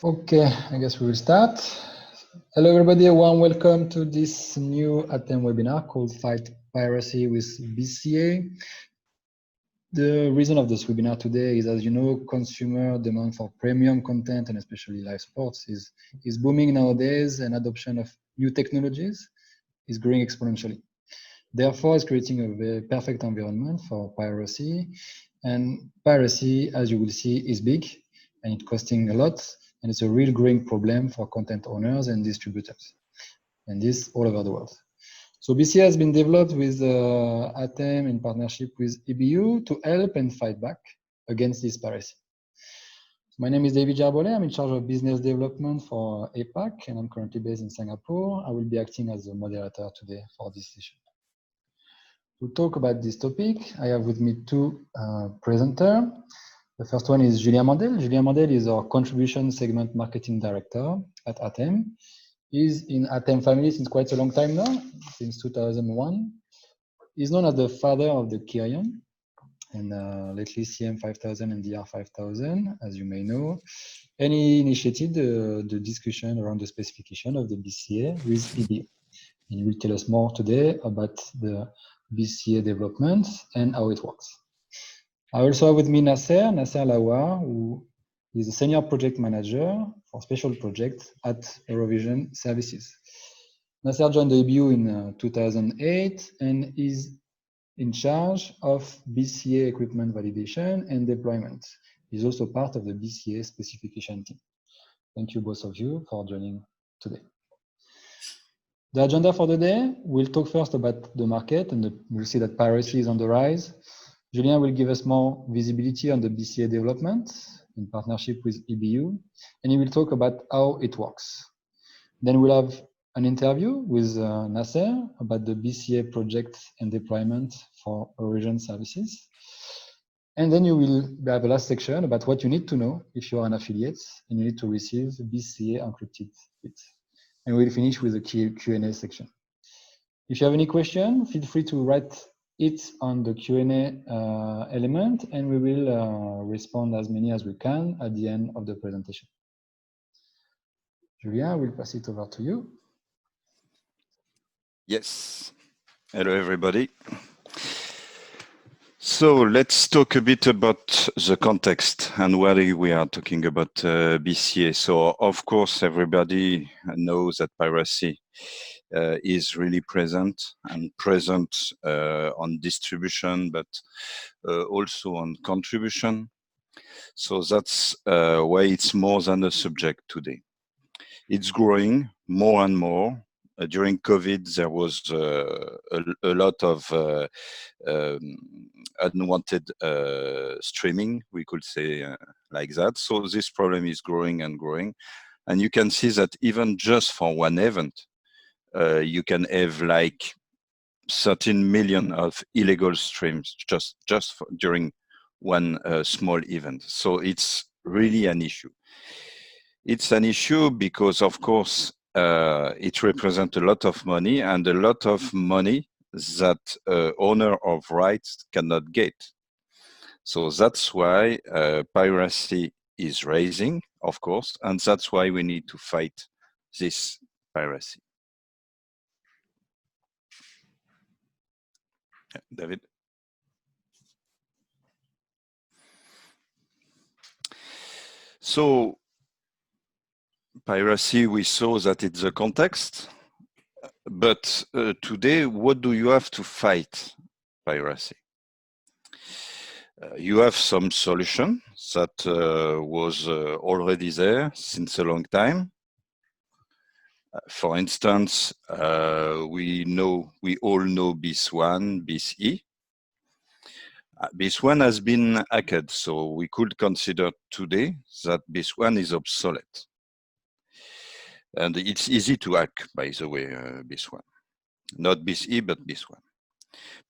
Okay, I guess we will start. Hello, everybody. A warm welcome to this new ATEM webinar called Fight Piracy with BCA. The reason of this webinar today is, as you know, consumer demand for premium content and especially live sports is booming nowadays, and adoption of new technologies is growing exponentially. Therefore, it's creating a very perfect environment for piracy. And piracy, as you will see, is big and it's costing a lot. And it's a real growing problem for content owners and distributors, and this all over the world. So BCA has been developed with ATEM in partnership with EBU to help and fight back against this piracy. My name is David Jarbolet. I'm in charge of business development for APAC, and I'm currently based in Singapore. I will be acting as the moderator today for this session. To talk about this topic, I have with me two presenters. The first one is Julien Mandel. Julien Mandel is our contribution segment marketing director at ATEM. He's in ATEM family since quite a long time now, since 2001. He's known as the father of the Kyrion, and lately CM5000 and DR5000, as you may know. And he initiated the discussion around the specification of the BCA with EBU. And he will tell us more today about the BCA development and how it works. I also have with me Nasser Lawar, who is a senior project manager for special projects at Eurovision Services. Nasser joined the EBU in 2008 and is in charge of BCA equipment validation and deployment. He's also part of the BCA specification team. Thank you both of you for joining today. The agenda for the day, we'll talk first about the market, and we'll see that piracy is on the rise. Julien will give us more visibility on the BCA development in partnership with EBU, and he will talk about how it works. Then we'll have an interview with Nasser about the BCA project and deployment for Eurovision Services. And then you will have a last section about what you need to know if you are an affiliate and you need to receive BCA encrypted bits. And we'll finish with a Q&A section. If you have any question, feel free to write it on the Q&A element, and we will respond as many as we can at the end of the presentation. Julien, I will pass it over to you. Yes. Hello, everybody. So let's talk a bit about the context and why we are talking about BCA. So of course, everybody knows that piracy is really present on distribution, but also on contribution. So that's why it's more than a subject today. It's growing more and more. During COVID, there was a lot of unwanted streaming, we could say like that. So this problem is growing and growing. And you can see that even just for one event, you can have like 13 million of illegal streams just during one small event. So it's really an issue. It's an issue because, of course, it represents a lot of money, and a lot of money that owner of rights cannot get. So that's why piracy is rising, of course, and that's why we need to fight this piracy. David? So piracy, we saw that it's the context, but today, what do you have to fight piracy? You have some solution that was already there since a long time. For instance, we all know BIS1, BIS-E. BIS1 has been hacked, so we could consider today that BIS1 is obsolete. And it's easy to hack, by the way, BIS1. Not BIS-E, but BIS1.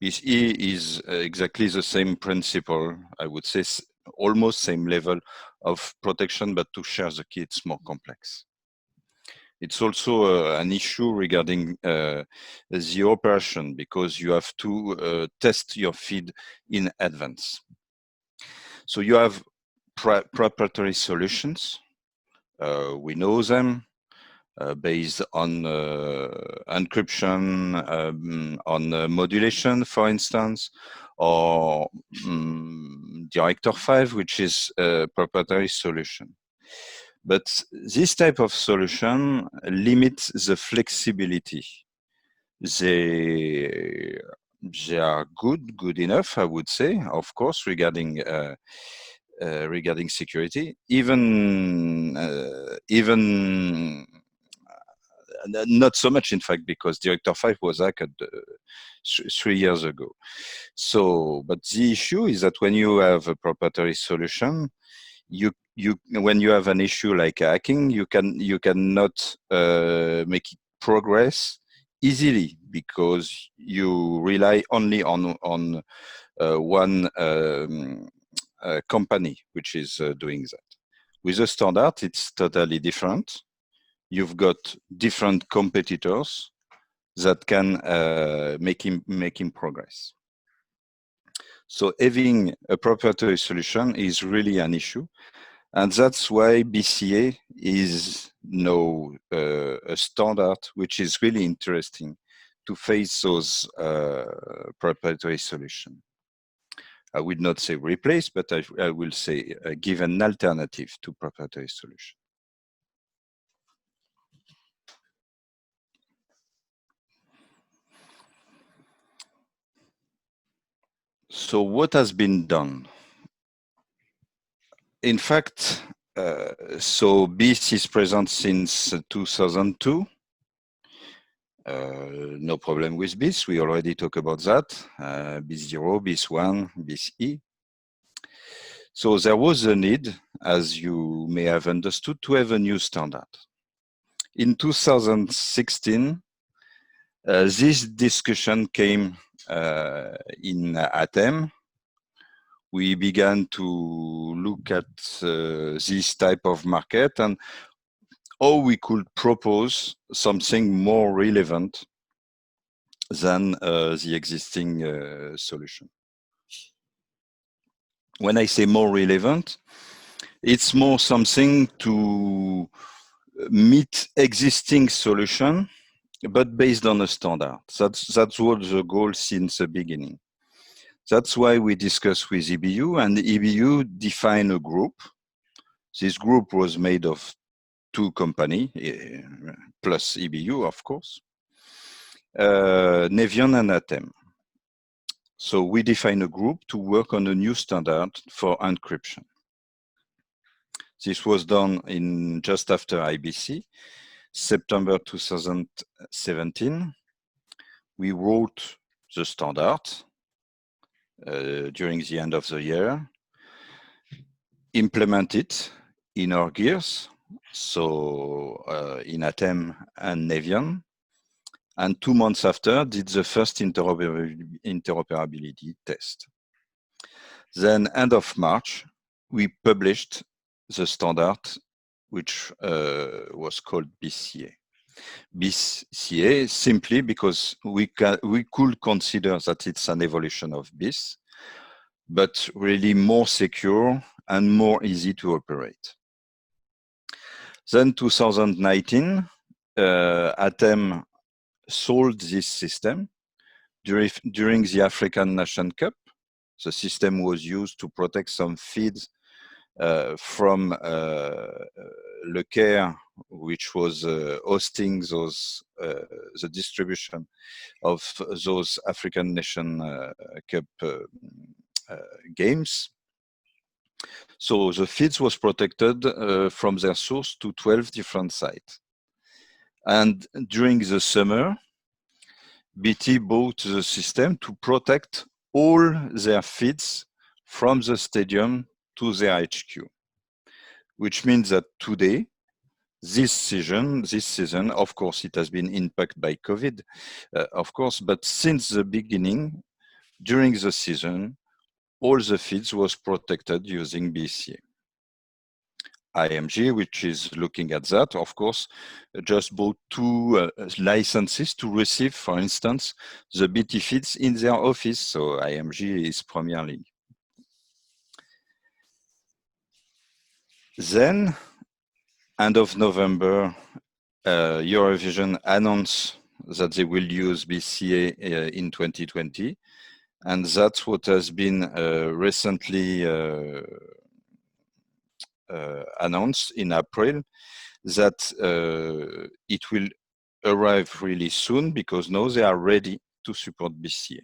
BIS-E is exactly the same principle, I would say, almost same level of protection, but to share the key, it's more complex. It's also an issue regarding the operation, because you have to test your feed in advance. So you have proprietary solutions We know them based on encryption, on modulation, for instance, or Director 5, which is a proprietary solution. But this type of solution limits the flexibility. They are good enough, I would say, of course, regarding security. Even not so much, in fact, because Director 5 was hacked 3 years ago. So, but the issue is that when you have a proprietary solution, when you have an issue like hacking, you cannot make it progress easily because you rely only on one company which is doing that. With a standard, it's totally different. You've got different competitors that can make him progress. So having a proprietary solution is really an issue. And that's why BCA is now a standard which is really interesting to face those proprietary solutions. I would not say replace, but I will say give an alternative to proprietary solution. So what has been done? In fact, so BIS is present since 2002. No problem with BIS. We already talked about that. BIS 0, BIS 1, BIS E. So there was a need, as you may have understood, to have a new standard. In 2016, this discussion came in ATEM. We began to look at this type of market and how we could propose something more relevant than the existing solution. When I say more relevant, it's more something to meet existing solution, but based on a standard. That's what the goal since the beginning. That's why we discussed with EBU, and EBU defined a group. This group was made of 2 companies, plus EBU, of course, Nevion and ATEM. So we define a group to work on a new standard for encryption. This was done in just after IBC, September 2017. We wrote the standard during the end of the year, implement it in our gears, so in ATEM and Nevion, and 2 months after did the first interoperability test. Then end of March, we published the standard, which was called BCA. BCA simply because we could consider that it's an evolution of BIS, but really more secure and more easy to operate. Then 2019, ATEM sold this system during the African Nation Cup. The system was used to protect some feeds from Le Caire, which was hosting those the distribution of those African Nation Cup games. So the feeds was protected from their source to 12 different sites. And during the summer, BT bought the system to protect all their feeds from the stadium to their HQ, which means that today, this season, of course, it has been impacted by COVID, of course, but since the beginning, during the season, all the feeds was protected using BCA. IMG, which is looking at that, of course, just bought 2 licenses to receive, for instance, the BT feeds in their office. So IMG is Premier League. Then end of November, Eurovision announced that they will use BCA in 2020. And that's what has been recently announced in April, that it will arrive really soon because now they are ready to support BCA.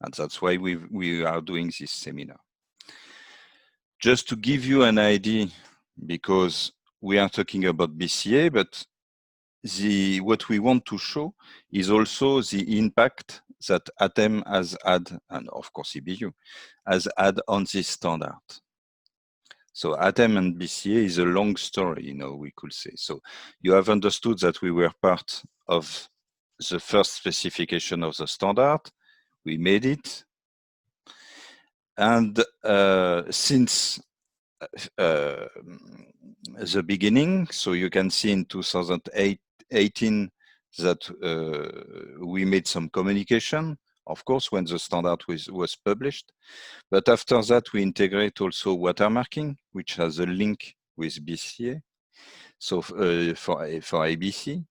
And that's why we are doing this seminar. Just to give you an idea, because we are talking about BCA, but what we want to show is also the impact that ATEM has had, and of course EBU, has had on this standard. So ATEM and BCA is a long story, we could say. So you have understood that we were part of the first specification of the standard. We made it. And since the beginning, so you can see in 2018 that we made some communication, of course, when the standard was published. But after that, we integrate also watermarking, which has a link with BCA. So for ABC,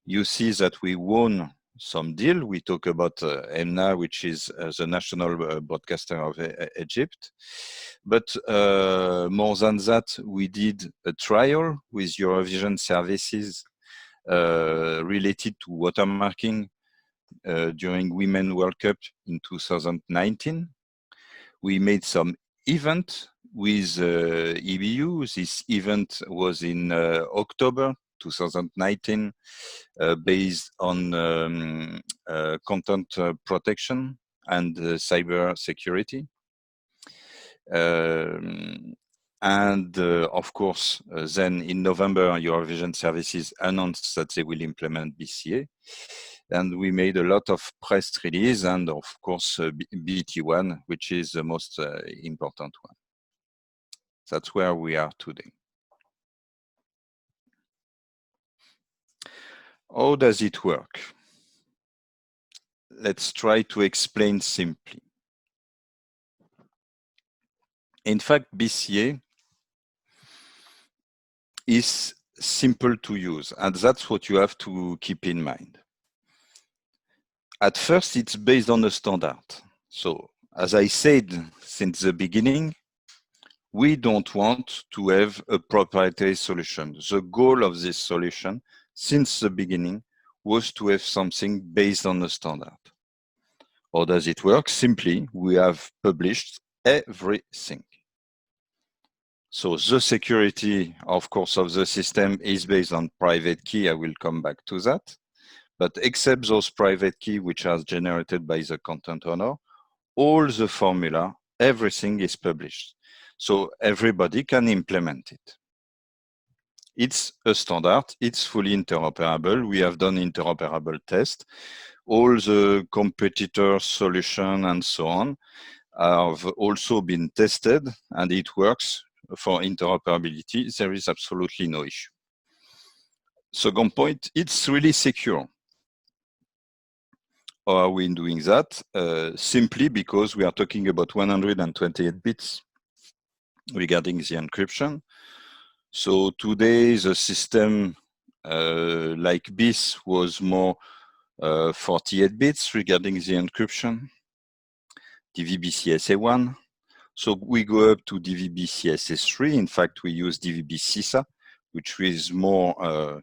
you see that we won some deal. We talk about EMNA, which is the national broadcaster of Egypt. But more than that, we did a trial with Eurovision services related to watermarking during Women World Cup in 2019. We made some event with EBU. This event was in October 2019, based on content protection and cyber security. And of course, then in November, Eurovision Services announced that they will implement BCA. And we made a lot of press release and of course, BT1, which is the most important one. That's where we are today. How does it work? Let's try to explain simply. In fact, BCA is simple to use, and that's what you have to keep in mind. At first, it's based on a standard. So, as I said since the beginning, we don't want to have a proprietary solution. The goal of this solution, since the beginning, was to have something based on a standard. How does it work? Simply, we have published everything. So the security, of course, of the system is based on private key. I will come back to that. But except those private key, which are generated by the content owner, all the formula, everything is published. So everybody can implement it. It's a standard, it's fully interoperable. We have done interoperable tests. All the competitor solution and so on have also been tested, and it works for interoperability. There is absolutely no issue. Second point, it's really secure. How are we doing that? Simply because we are talking about 128 bits regarding the encryption. So today the system like BIS was more 48 bits regarding the encryption, DVB-CSA1. So we go up to DVB-CSA3. In fact, we use DVB-CISA, which is more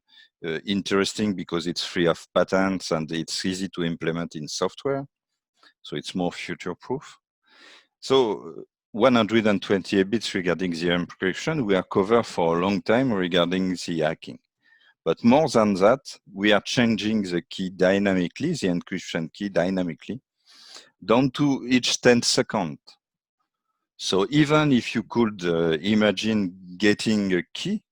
interesting because it's free of patents and it's easy to implement in software. So it's more future-proof. So 128 bits regarding the encryption, we are covered for a long time regarding the hacking. But more than that, we are changing the key dynamically, the encryption key dynamically, down to each 10 seconds. So even if you could imagine getting a key,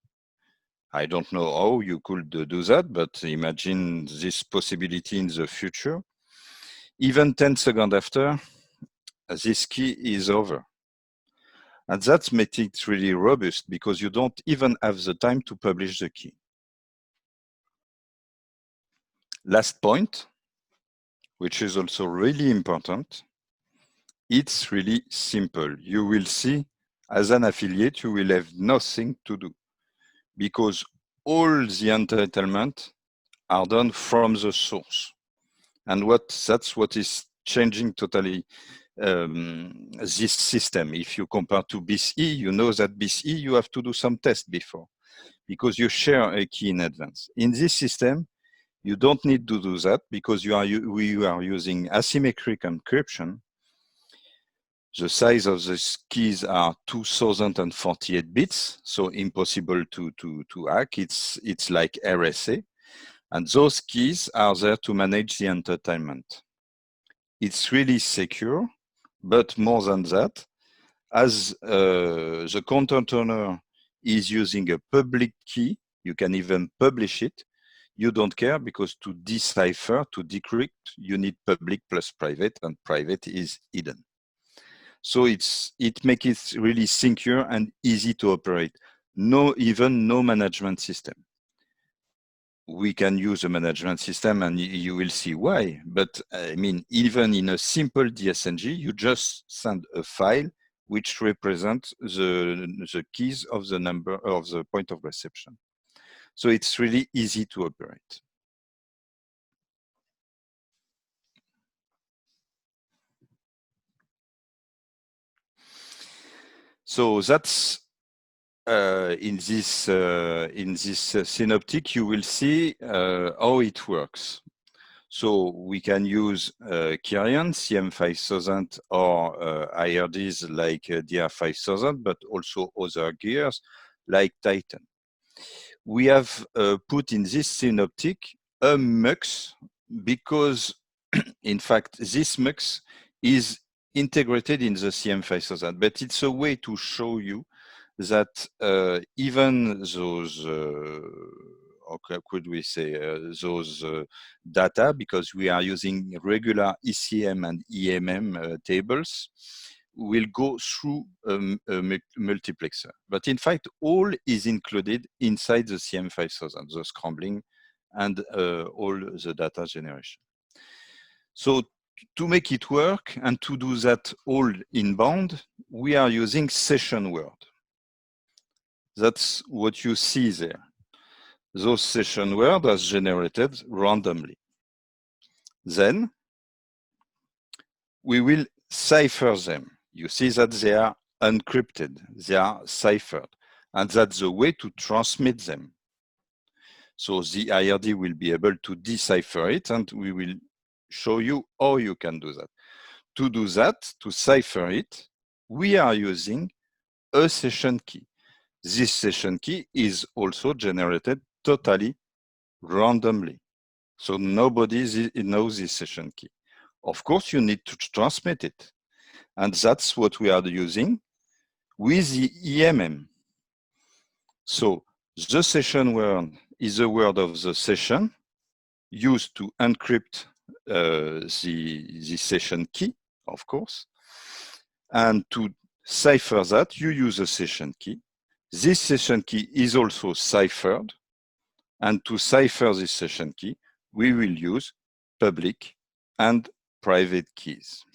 I don't know how you could do that, but imagine this possibility in the future. Even 10 seconds after, this key is over. And that makes it really robust because you don't even have the time to publish the key. Last point, which is also really important, it's really simple. You will see, as an affiliate, you will have nothing to do. because all the entitlement are done from the source. And that's what is changing totally this system. If you compare to BCE, you know that BCE, you have to do some tests before because you share a key in advance. In this system, you don't need to do that because we are using asymmetric encryption. The size of these keys are 2048 bits, so impossible to hack. It's like RSA. And those keys are there to manage the entertainment. It's really secure, but more than that, as the content owner is using a public key, you can even publish it. You don't care because to decipher, to decrypt, you need public plus private, and private is hidden. So it makes it really secure and easy to operate. Even no management system. We can use a management system and you will see why. But I mean, even in a simple DSNG, you just send a file which represents the keys of the number of the point of reception. So it's really easy to operate. So that's in this synoptic, you will see how it works. So we can use Kirion, CM5000, or IRDs like DR5000, but also other gears like Titan. We have put in this synoptic a MUX because, in fact, this MUX is integrated in the CM5000, but it's a way to show you that even those, how could we say, those data, because we are using regular ECM and EMM tables, will go through a multiplexer. But in fact, all is included inside the CM5000, the scrambling and all the data generation. So to make it work and to do that all inbound, we are using session word. That's what you see there. Those session words are generated randomly. Then we will cipher them. You see that they are encrypted, they are ciphered, and that's the way to transmit them. So the IRD will be able to decipher it, and we will show you how you can do that. To do that, to cipher it, we are using a session key. This session key is also generated totally randomly. So nobody knows this session key. Of course, you need to transmit it. And that's what we are using with the EMM. So the session word is the word of the session used to encrypt the session key, of course. And to cipher that, you use a session key. This session key is also ciphered. And to cipher this session key, we will use public and private keys.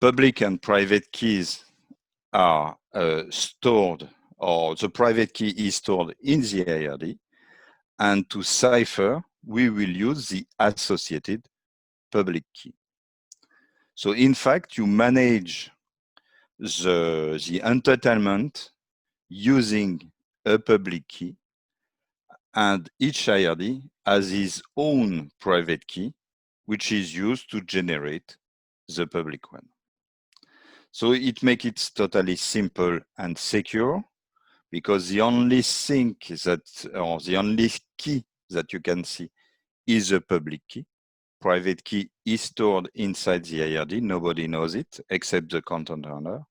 Public and private keys are stored, or the private key is stored in the IRD. And to cipher, we will use the associated public key. So in fact, you manage the entitlement using a public key, and each IRD has its own private key, which is used to generate the public one. So it makes it totally simple and secure, because the only thing that, or the only key that you can see is a public key. Private key is stored inside the IRD. Nobody knows it except the content owner.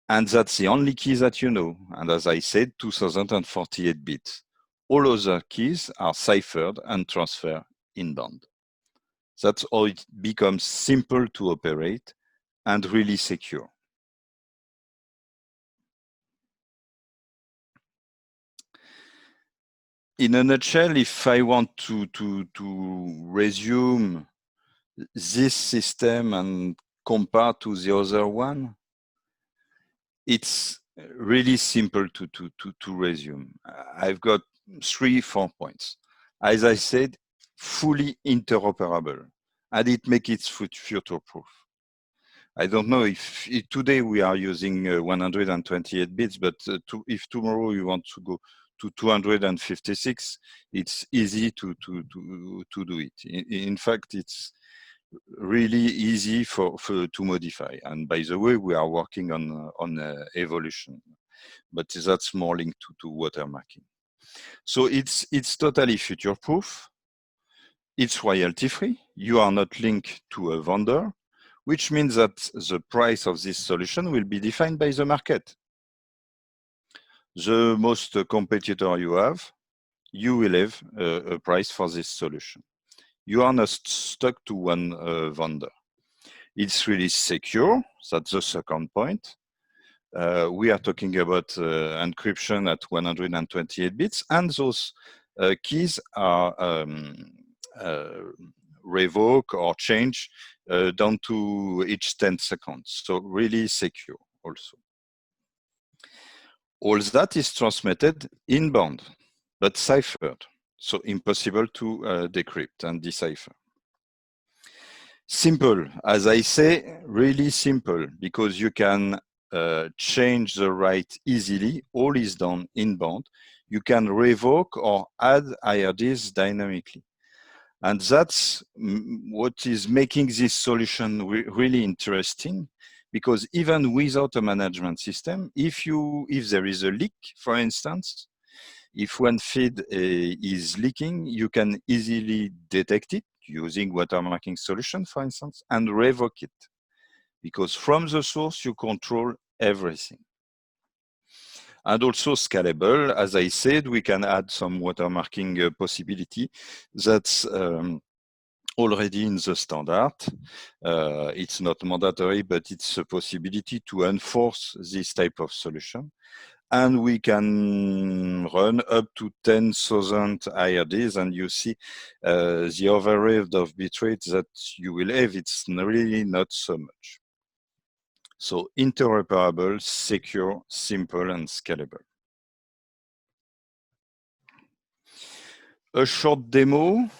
And that's the only key that you know. And as I said, 2048 bits. All other keys are ciphered and transferred inbound. That's how it becomes simple to operate and really secure. In a nutshell, if I want to resume this system and compare to the other one, it's really simple to resume. I've got 3-4 points. As I said, fully interoperable, and it makes it future-proof. I don't know if today we are using 128 bits, but if tomorrow you want to go to 256, it's easy to do it. In fact, it's really easy to modify. And by the way, we are working on evolution, but that's more linked to watermarking. So it's totally future-proof. It's royalty-free. You are not linked to a vendor, which means that the price of this solution will be defined by the market. The most competitor you have, you will have a price for this solution. You are not stuck to one vendor. It's really secure. That's the second point. We are talking about encryption at 128 bits, and those keys are revoke or change down to each 10 seconds. So really secure also. All that is transmitted inbound, but ciphered. So impossible to decrypt and decipher. Simple, as I say, really simple, because you can change the write easily. All is done inbound. You can revoke or add IRDs dynamically. And that's what is making this solution really interesting, because even without a management system, if there is a leak, for instance, if one feed is leaking, you can easily detect it using watermarking solution, for instance, and revoke it, because from the source you control everything. And also scalable, as I said, we can add some watermarking possibility that's already in the standard. It's not mandatory, but it's a possibility to enforce this type of solution. And we can run up to 10,000 IRDs, and you see the overhead of bitrate that you will have, it's really not so much. So interoperable, secure, simple, and scalable. A short demo.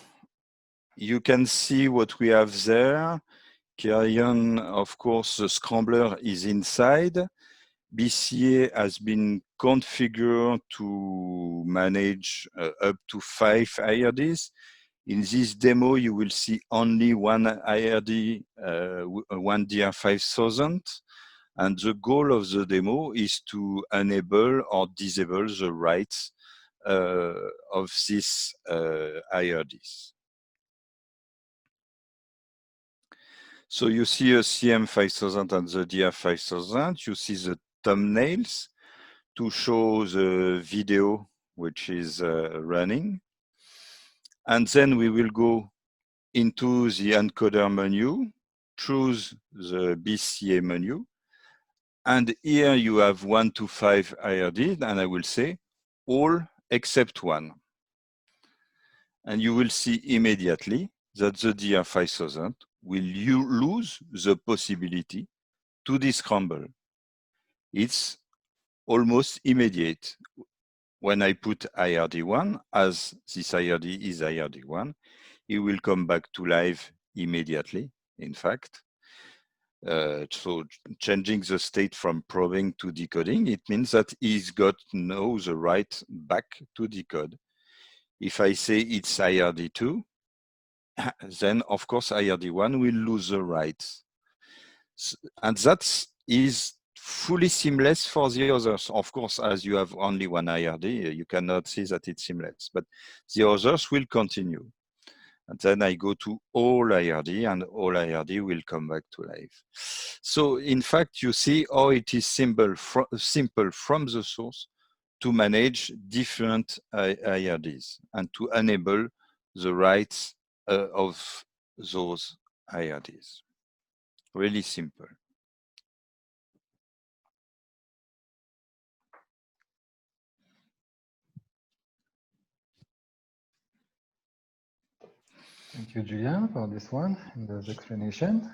You can see what we have there. Carrion, of course, the scrambler is inside. BCA has been configured to manage up to 5 IRDs. In this demo, you will see only one IRD, one DR5000. And the goal of the demo is to enable or disable the rights of these IRDs. So you see a CM5000 and the DR5000. You see the thumbnails to show the video which is running. And then we will go into the encoder menu, choose the BCA menu. And here you have 1 to 5 IRD, and I will say all except one. And you will see immediately that the DR5000 will lose the possibility to descramble. It's almost immediate. When I put IRD1, as this IRD is IRD1, it will come back to live immediately, in fact. So changing the state from probing to decoding, it means that he's got now the right back to decode. If I say it's IRD2, then of course IRD1 will lose the rights. And that is fully seamless for the others. Of course, as you have only one IRD, you cannot see that it's seamless, but the others will continue. And then I go to all IRD, and all IRD will come back to life. So in fact, you see how it is simple from the source to manage different IRDs and to enable the rights of those IRDs. Really simple. Thank you, Julian, for this one and this explanation.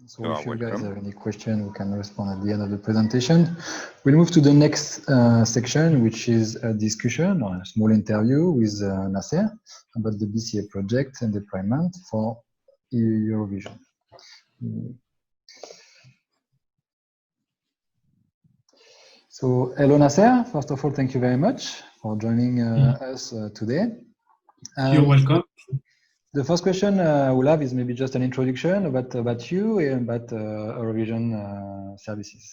So You if are you guys welcome. have any question, we can respond at the end of the presentation. We'll move to the next section, which is a discussion or a small interview with Nasser about the BCA project and deployment for Eurovision. So hello, Nasser. First of all, thank you very much for joining us today. You're welcome. The first question we'll have is maybe just an introduction about you and about Eurovision services.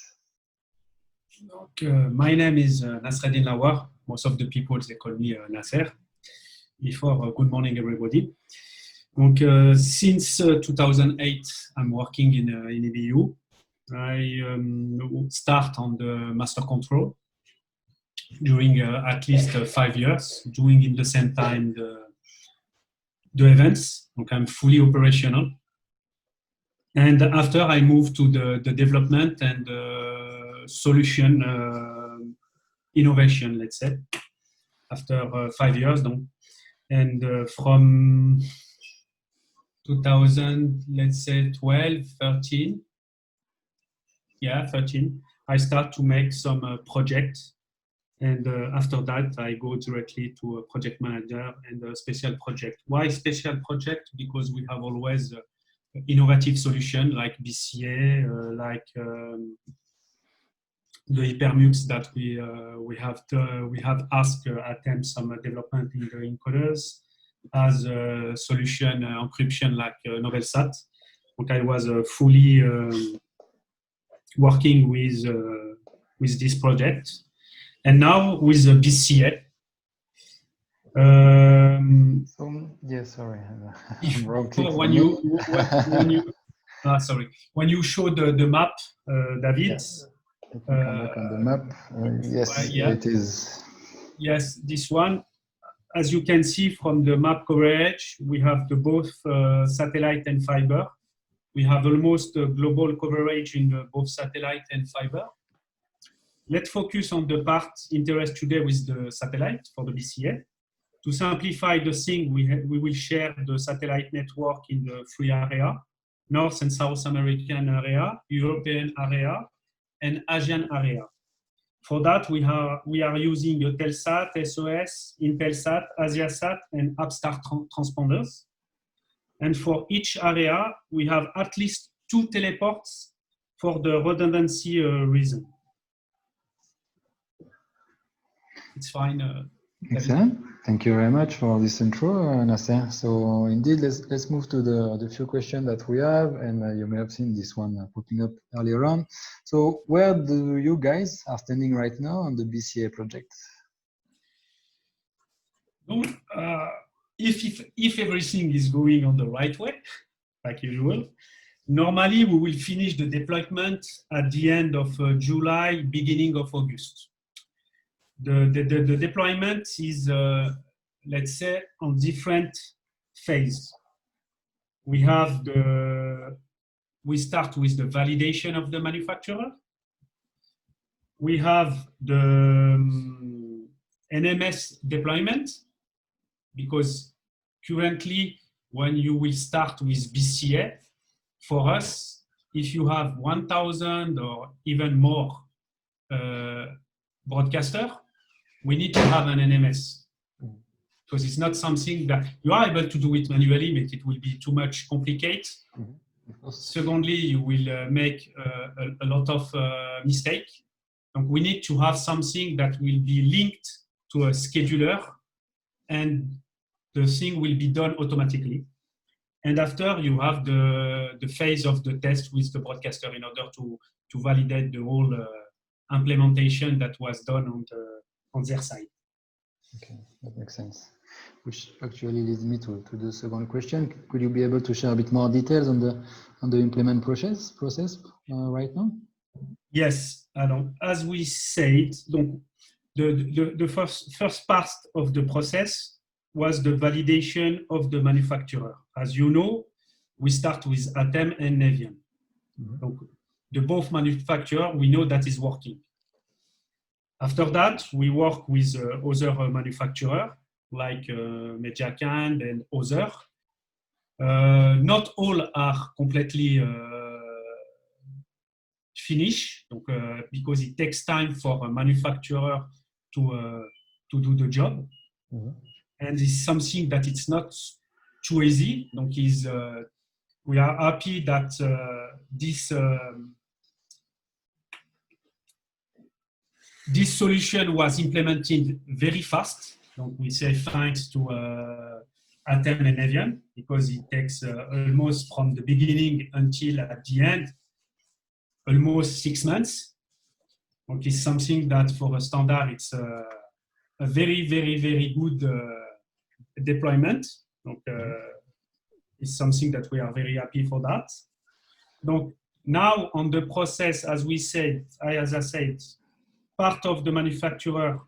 My name is Nasreddin Lawar. Most of the people, they call me Nasser. Before, good morning, everybody. Donc, since 2008, I'm working in EBU. I start on the master control during at least 5 years, doing in the same time the events. Donc, I'm fully operational. And after I moved to the development and solution innovation, let's say, after 5 years. And from 2000, let's say 12, 13, 13, I start to make some projects. And after that, I go directly to a project manager and a special project. Why special project? Because we have always innovative solution like BCA, like the HyperMux that we have asked ATEM some development in the encoders as a solution encryption like Novelsat. Okay, I was fully working with this project, and now with the BCA. Sorry, when you show the map, David. Come back on the map. Yes, it is. Yes, this one. As you can see from the map coverage, we have both satellite and fiber. We have almost global coverage in both satellite and fiber. Let's focus on the part interest today with the satellite for the BCA. To simplify the thing, we will share the satellite network in the 3 areas: North and South American area, European area, and Asian area. For that, we are using Telsat, SOS, Intelsat, Asiasat, and Upstar transponders. And for each area, we have at least 2 teleports for the redundancy reason. It's fine. Excellent. Thank you very much for this intro, Nasser. So indeed, let's move to the few questions that we have, and you may have seen this one popping up earlier on. So where do you guys are standing right now on the BCA project? If everything is going on the right way, like usual, normally we will finish the deployment at the end of July, beginning of August. The deployment is, let's say, on different phases. We start with the validation of the manufacturer. We have the NMS deployment, because currently when you will start with BCA, for us, if you have 1,000 or even more broadcaster, we need to have an NMS, because it's not something that you are able to do it manually, but it will be too much complicated. Secondly, you will make a lot of mistakes. And we need to have something that will be linked to a scheduler, and the thing will be done automatically. And after, you have the phase of the test with the broadcaster in order to validate the whole implementation that was done on their side. Okay, that makes sense. Which actually leads me to the second question. Could you be able to share a bit more details on the implement process right now? Yes, as we said, the first part of the process was the validation of the manufacturer. As you know, we start with ATEM and Nevian. Donc, the both manufacturer, we know that is working. After that, we work with other manufacturer like Mediacand and other Not all are completely finished, because it takes time for a manufacturer to do the job. Mhm. And it's something that it's not too easy. We are happy that this solution was implemented very fast. We say thanks to Atem and Evian, because it takes almost from the beginning until at the end, almost 6 months. It's something that for a standard, it's a very, very, very good deployment. It's something that we are very happy for that. Now on the process, as I said, part of the manufacturer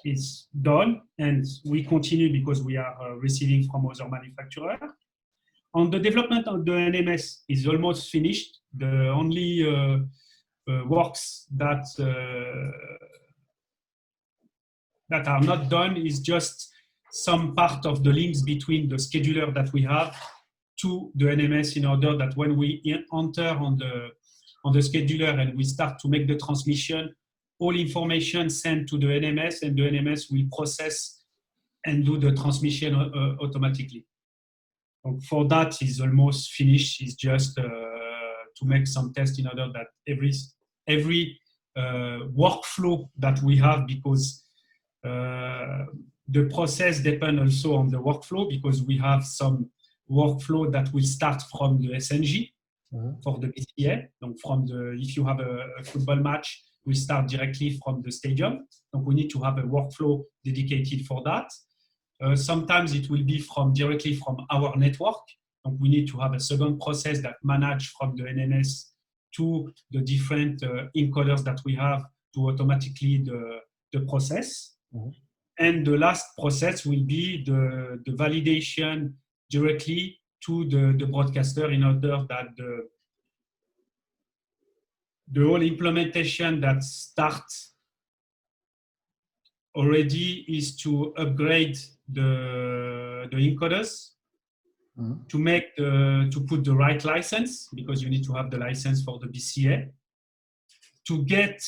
is done, and we continue because we are receiving from other manufacturers. On the development of the NMS is almost finished. The only works that are not done is just some part of the links between the scheduler that we have to the NMS, in order that when we enter on the scheduler and we start to make the transmission, all information sent to the NMS, and the NMS will process and do the transmission automatically. For that is almost finished. It's just to make some tests in order that every workflow that we have, because the process depends also on the workflow, because we have some workflow that will start from the SNG for the BCA. If you have a football match, we start directly from the stadium. We need to have a workflow dedicated for that. Sometimes it will be directly from our network. We need to have a second process that manages from the NMS to the different encoders that we have to automatically the process. Mm-hmm. And the last process will be the validation directly to the broadcaster, in order that the whole implementation that starts already is to upgrade the encoders, to put the right license, because you need to have the license for the BCA, to get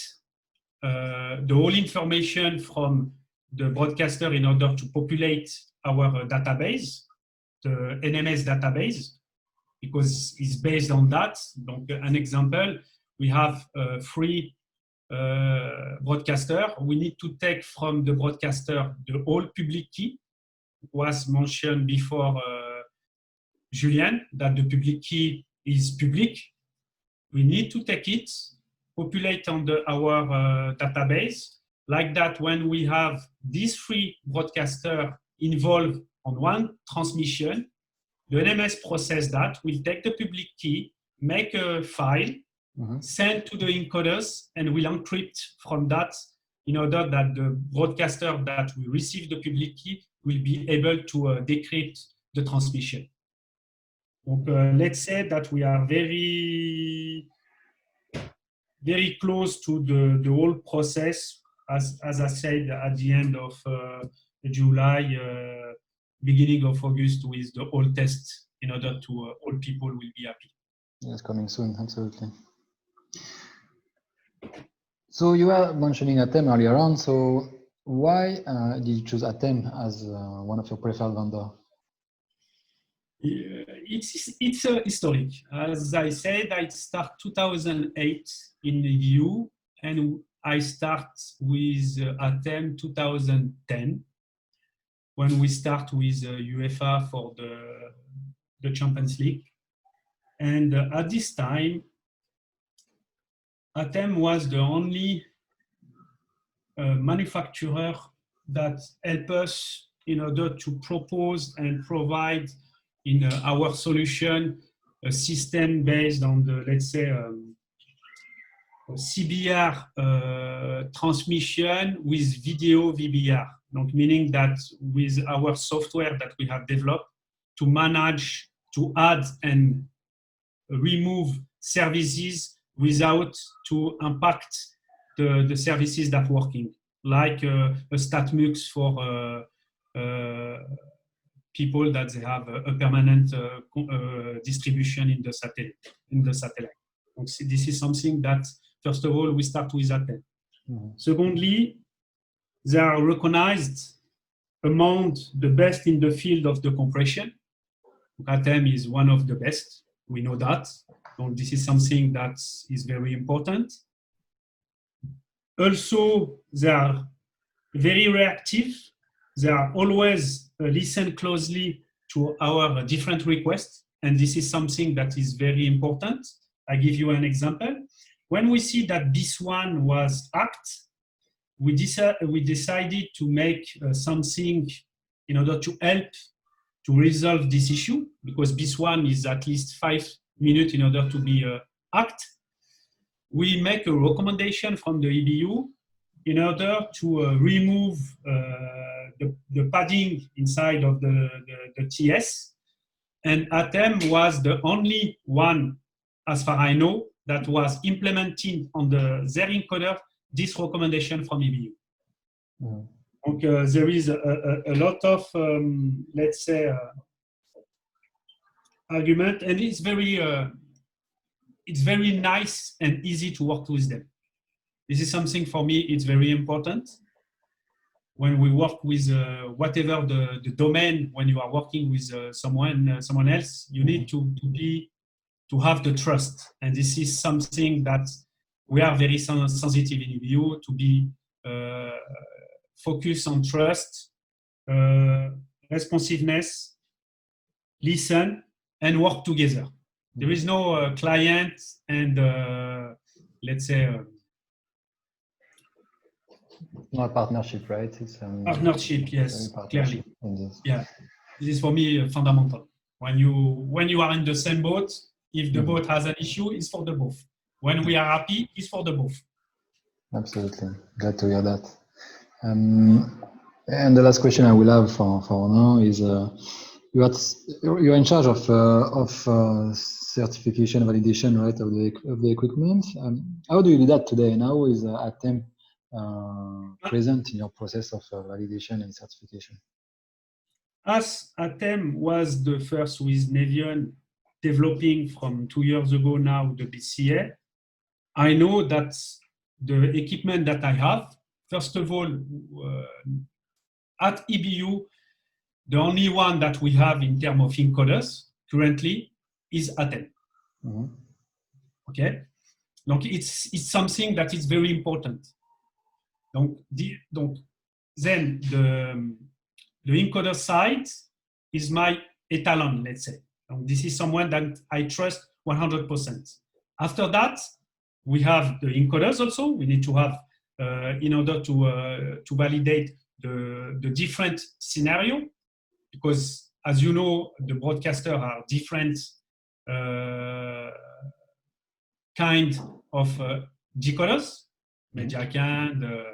the whole information from the broadcaster in order to populate our database, the NMS database, because it's based on that. An example, we have 3 broadcaster. We need to take from the broadcaster the whole public key. It was mentioned before, Julien, that the public key is public. We need to take it, populate on our database. Like that, when we have these 3 broadcasters involved on one transmission, the NMS process that will take the public key, make a file, send to the encoders, and will encrypt from that, in order that the broadcaster that will receive the public key will be able to decrypt the transmission. Let's say that we are very, very close to the whole process, as I said, at the end of July, beginning of August, with the whole test, in order to all people will be happy. Yes, coming soon, absolutely. So you were mentioning Atem earlier on. So why did you choose Atem as one of your preferred vendors? It's historic. As I said, I started 2008 in the EU, and I start with Atem 2010, when we start with UEFA for the Champions League. And at this time, Atem was the only manufacturer that helped us in order to propose and provide in our solution a system based on the, let's say, CBR transmission with video VBR. Meaning that with our software that we have developed to manage, to add and remove services without to impact the services that are working, like a StatMux for people that they have a permanent distribution in the satellite. So this is something that, first of all, we start with ATEM. Mm-hmm. Secondly, they are recognized among the best in the field of the compression. ATEM is one of the best. We know that. So this is something that is very important. Also, they are very reactive. They are always listen closely to our different requests. And this is something that is very important. I give you an example. When we see that this one was hacked, we decided to make something in order to help to resolve this issue, because this one is at least 5 minutes in order to be hacked. We make a recommendation from the EBU in order to remove the padding inside of the TS. And ATEM was the only one, as far as I know, that was implementing on their encoder this recommendation from EBU. Mm. Donc, there is a lot of, let's say, argument, and it's very nice and easy to work with them. This is something for me, it's very important. When we work with whatever the domain, when you are working with someone else, you need to have the trust. And this is something that we are very sensitive in EBU, to be focused on trust, responsiveness, listen, and work together. There is no client and, let's say... no partnership, right? It's partnership, yes, clearly. Yeah, this is for me fundamental. When you are in the same boat, if the boat has an issue, it's for the both. When we are happy, it's for the both. Absolutely, glad to hear that. And the last question I will have for now is, you're in charge of certification validation, right, of the equipment. How do you do that today? And how is ATEM present in your process of validation and certification? As ATEM was the first with Navion developing from 2 years ago now the BCA, I know that the equipment that I have, first of all, at EBU, the only one that we have in terms of encoders currently is ATEM. Mm-hmm. Okay, donc it's something that is very important. Then the encoder side is my etalon, let's say. This is someone that I trust 100%. After that, we have the encoders also. We need to have, in order to validate the different scenario, because as you know, the broadcaster are different kind of decoders, Mediacam,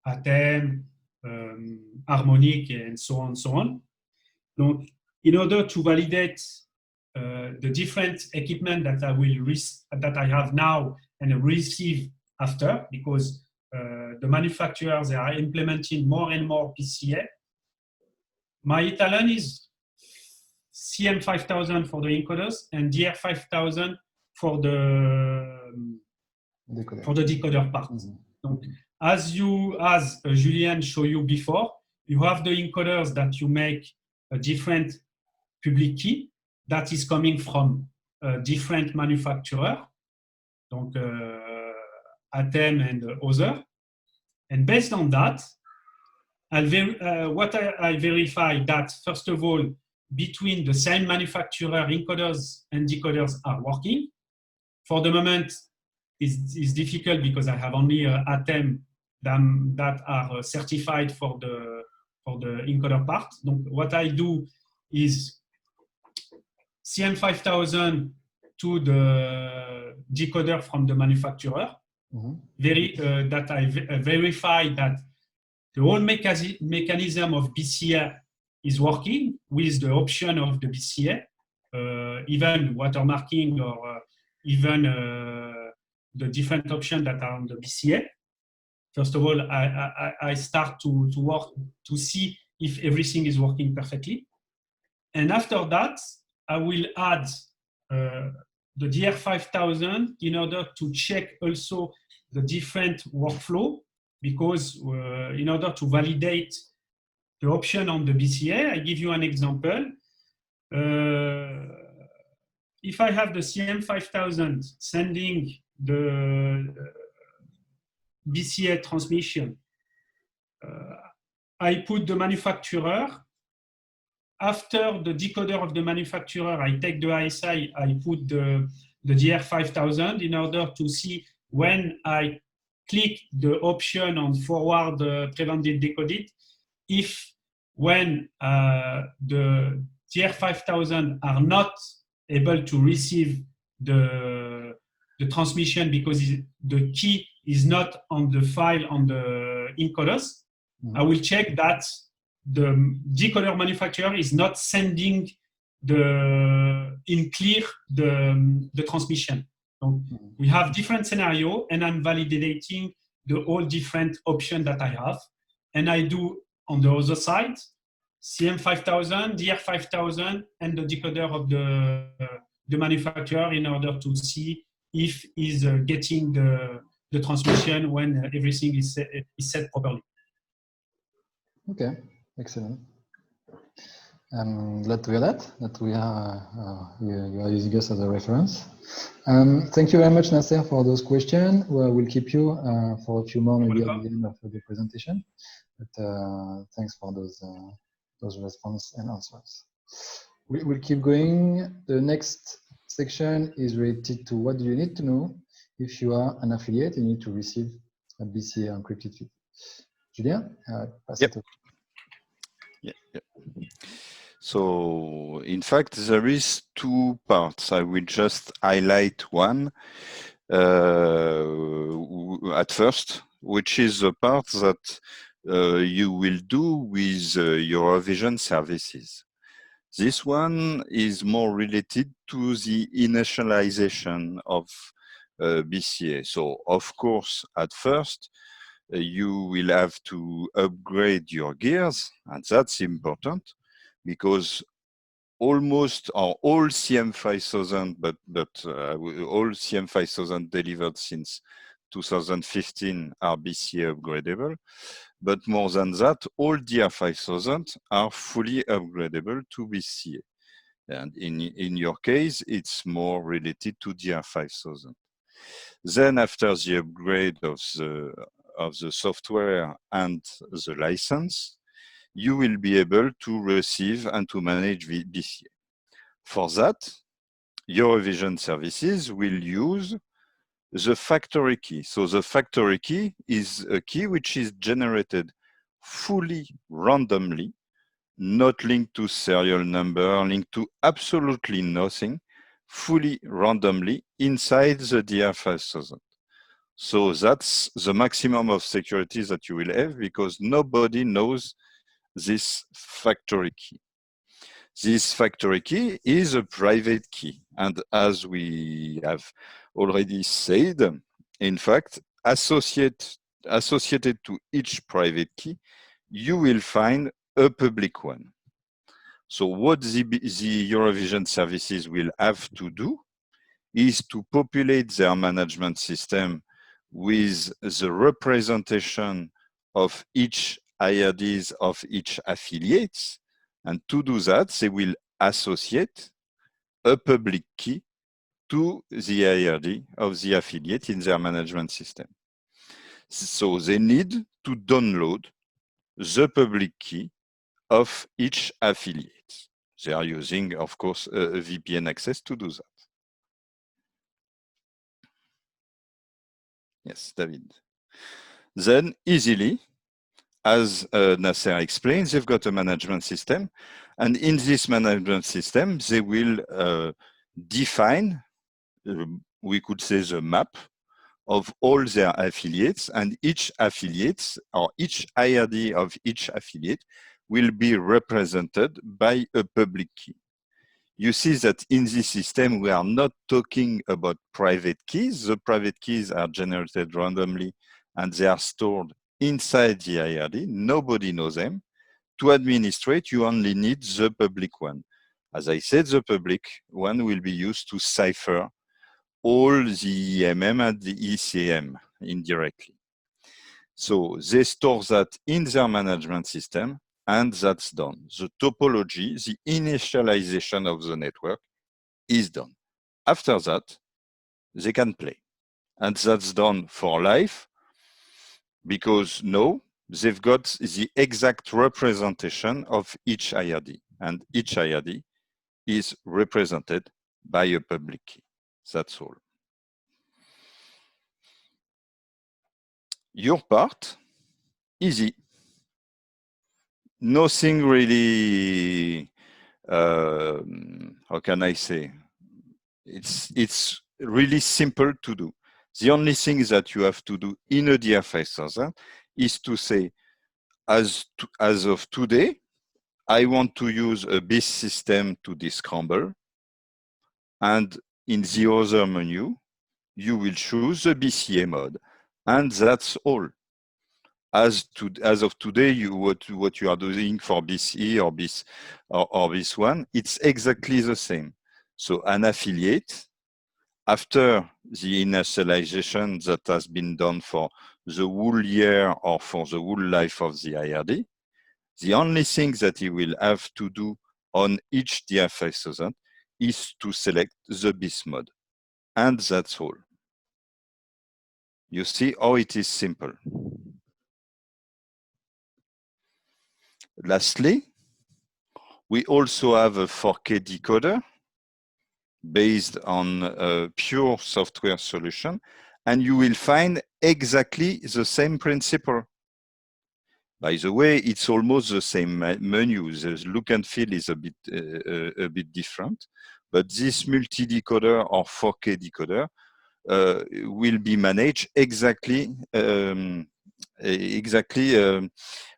ATEM, Harmonic, and so on, so on. So, in order to validate the different equipment that I have now and receive after, because the manufacturers are implementing more and more PCA. My etalon is CM5000 for the encoders and DR5000 for the decoder part. Mm-hmm. So, as Julien showed you before, you have the encoders that you make a different public key that is coming from a different manufacturer, donc ATEM and other. And based on that, I verify that, first of all, between the same manufacturer, encoders and decoders are working. For the moment, it's difficult because I have only ATEM that are certified for the encoder part. So what I do is CM5000 to the decoder from the manufacturer. Mm-hmm. That I verify that the whole mechanism of BCA is working with the option of the BCA, even watermarking or even the different options that are on the BCA. First of all, I start to work to see if everything is working perfectly. And after that, I will add the DR5000 in order to check also the different workflow, because in order to validate the option on the BCA, I give you an example. If I have the CM5000 sending the BCA transmission, I put the manufacturer. After the decoder of the manufacturer, I take the ISI, I put the DR5000 in order to see when I click the option on forward prevented decoded, if when the DR5000 are not able to receive the transmission because the key is not on the file on the encoders, I will check that the decoder manufacturer is not sending in clear the transmission. So we have different scenario, and I'm validating the all different options that I have. And I do on the other side, CM5000, DR5000, and the decoder of the manufacturer in order to see if he's getting the transmission when everything is set properly. Okay, excellent. Glad to hear that we are you are using us as a reference. Thank you very much, Nasser, for those questions. Well, we'll keep you for a few more maybe at the end of the presentation. But thanks for those responses and answers. We'll keep going. The next section is related to what do you need to know if you are an affiliate and you need to receive a BCA encrypted feed. Julien, pass it over. Yeah. So, in fact, there is two parts. I will just highlight one at first, which is the part that you will do with Eurovision services. This one is more related to the initialization of BCA. So, of course, at first, you will have to upgrade your gears, and that's important because almost all CM5000, but all CM5000 delivered since 2015 are BCA upgradable. But more than that, all DR5000 are fully upgradable to BCA. And in your case, it's more related to DR5000. Then after the upgrade of the software and the license, you will be able to receive and to manage BCA. For that, Eurovision services will use the factory key. So the factory key is a key which is generated fully randomly, not linked to serial number, linked to absolutely nothing, fully randomly inside the DR5000. So that's the maximum of security that you will have because nobody knows this factory key. This factory key is a private key. And as we have already said, in fact, associated to each private key, you will find a public one. So what the Eurovision services will have to do is to populate their management system with the representation of each IRDs of each affiliates. And to do that, they will associate a public key to the IRD of the affiliate in their management system. So they need to download the public key of each affiliate. They are using, of course, a VPN access to do that. Yes, David. Then easily, as Nasser explained, they've got a management system. And in this management system, they will define, we could say, the map of all their affiliates. And each affiliate or each IRD of each affiliate will be represented by a public key. You see that in this system, we are not talking about private keys. The private keys are generated randomly and they are stored inside the IRD. Nobody knows them. to administrate, you only need the public one. As I said, the public one will be used to cipher all the EMM and the ECM indirectly. So they store that in their management system, and that's done. The topology, the initialization of the network is done. After that, they can play. And that's done for life, because now they've got the exact representation of each IRD, and each IRD is represented by a public key. That's all. Your part, easy. Nothing really, how can I say? It's really simple to do. The only thing that you have to do in a DFS is to say, as of today, I want to use a BIS system to descramble, and in the other menu, you will choose the BCA mode, and that's all. As of today, what you are doing for BCE or BIS one, it's exactly the same. So an affiliate, after the initialization that has been done for the whole year or for the whole life of the IRD, the only thing that he will have to do on each DFS is to select the BIS mode. And that's all. You see how it is simple. Lastly, we also have a 4K decoder based on a pure software solution, and you will find exactly the same principle. By the way, it's almost the same menu. The look and feel is a bit different, but this multi-decoder or 4K decoder will be managed exactly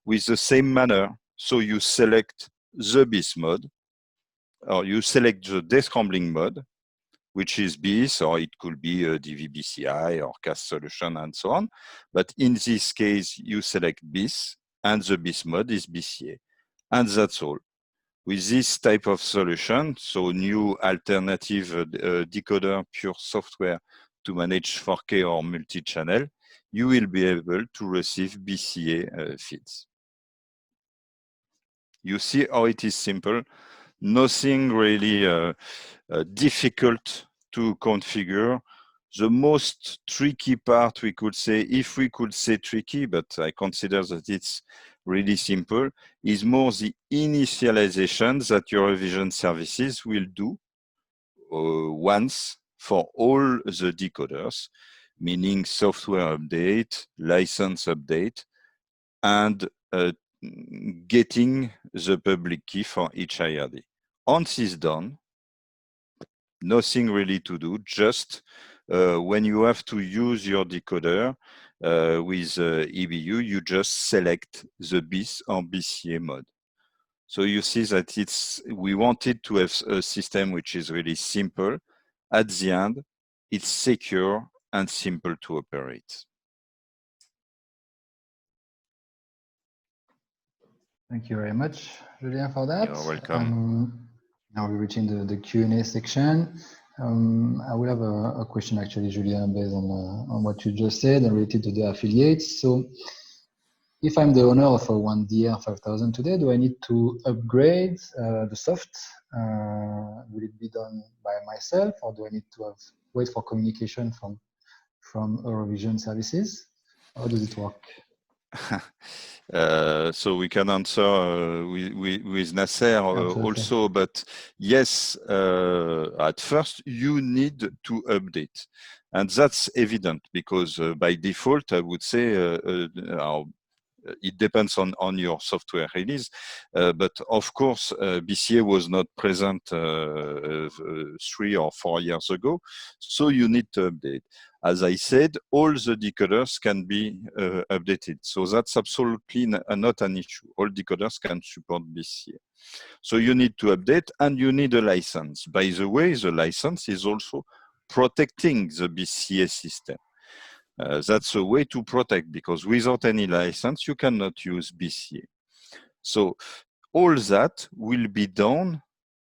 with the same manner. So you select the BIS mode, or you select the descrambling mode, which is BIS, or it could be a DVBCI or CAS solution and so on. But in this case, you select BIS, and the BIS mode is BCA. And that's all. With this type of solution, so new alternative decoder, pure software to manage 4K or multi-channel, you will be able to receive BCA feeds. You see how it is simple. Nothing really difficult to configure. The most tricky part, we could say, if we could say tricky, but I consider that it's really simple, is more the initialization that your revision services will do once for all the decoders, meaning software update, license update, and getting the public key for each IRD. Once it's done, nothing really to do, just when you have to use your decoder with EBU, you just select the BIS or BCA mode. So you see that we wanted to have a system which is really simple. At the end, it's secure and simple to operate. Thank you very much, Julien, for that. You're welcome. Now we're reaching the Q&A section. I will have a question actually, Julien, based on what you just said and related to the affiliates. So if I'm the owner of a 1DR5000 today, do I need to upgrade the soft? Will it be done by myself, or do I need to wait for communication from Eurovision services? How does it work? So we can answer with Nasser also, but yes, at first you need to update, and that's evident because by default, I would say it depends on your software release, but of course, BCA was not present 3 or 4 years ago, so you need to update. As I said, all the decoders can be updated, so that's absolutely not an issue. All decoders can support BCA. So you need to update, and you need a license. By the way, the license is also protecting the BCA system. That's a way to protect, because without any license, you cannot use BCA. So all that will be done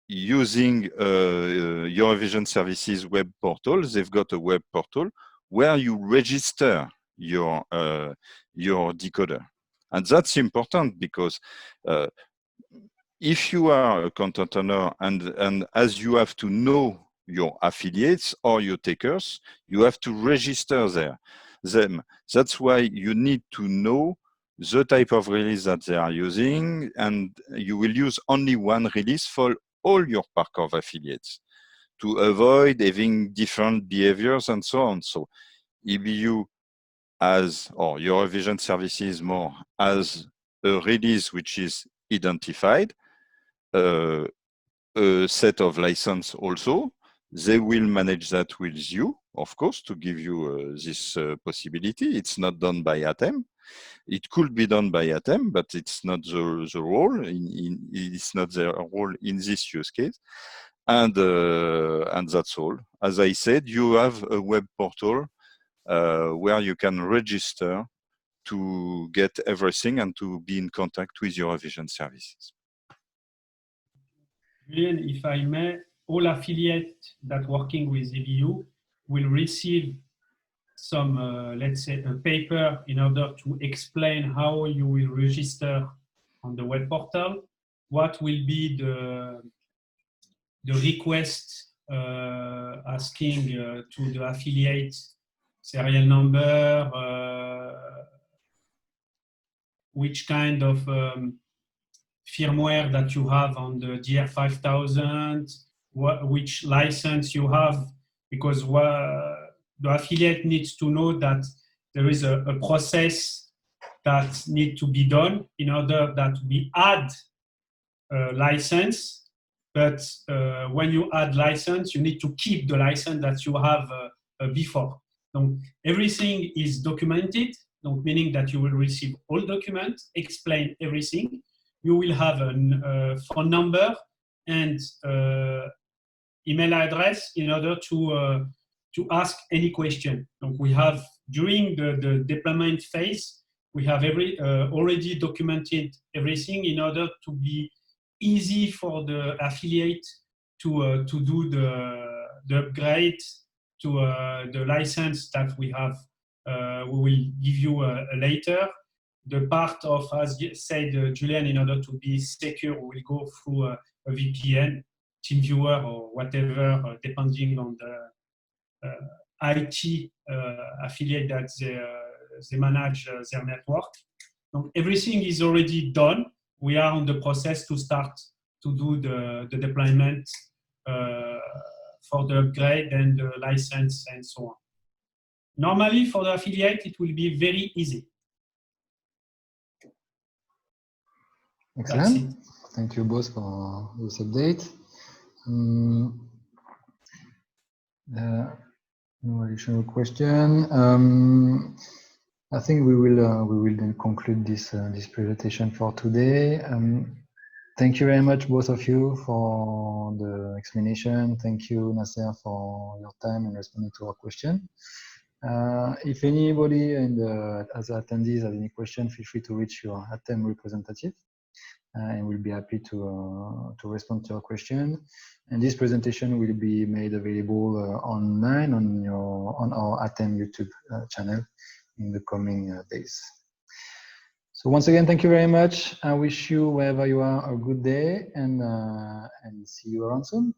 using Eurovision Services web portal. They've got a web portal where you register your decoder. And that's important because if you are a content owner and as you have to know your affiliates or your takers, you have to register them. That's why you need to know the type of release that they are using, and you will use only one release for all your park of affiliates to avoid having different behaviors and so on. So EBU as, or Eurovision Services more, as a release which is identified, a set of license also. They will manage that with you, of course, to give you this possibility. It's not done by ATEM. It could be done by ATEM, but it's not the role. It's not their role in this use case. And that's all. As I said, you have a web portal where you can register to get everything and to be in contact with Eurovision Services. Julian, if I may, all affiliates that working with EBU will receive some, let's say, a paper in order to explain how you will register on the web portal, what will be the request asking to the affiliate serial number, which kind of firmware that you have on the DR5000, which license you have, because the affiliate needs to know that there is a process that needs to be done in order that we add a license. But when you add license, you need to keep the license that you have before. So everything is documented, meaning that you will receive all documents, explain everything. You will have a phone number and email address in order to ask any question. So we have, during the deployment phase, we have already documented everything in order to be easy for the affiliate to do the upgrade to the license that we have. We will give you later. The part of, as said Julian, in order to be secure, we will go through a VPN, TeamViewer, or whatever, depending on the IT affiliate that they manage their network. So everything is already done. We are on the process to start to do the deployment for the upgrade and the license and so on. Normally, for the affiliate, it will be very easy. Excellent. Thank you both for this update. No additional question. I think we will then conclude this presentation for today. Thank you very much, both of you, for the explanation. Thank you, Nasser, for your time and responding to our question. If anybody as attendees has any question, feel free to reach your ATEM representative, and we'll be happy to respond to your question. And this presentation will be made available online on our ATEM YouTube channel in the coming days. So once again, thank you very much. I wish you, wherever you are, a good day, and see you around soon.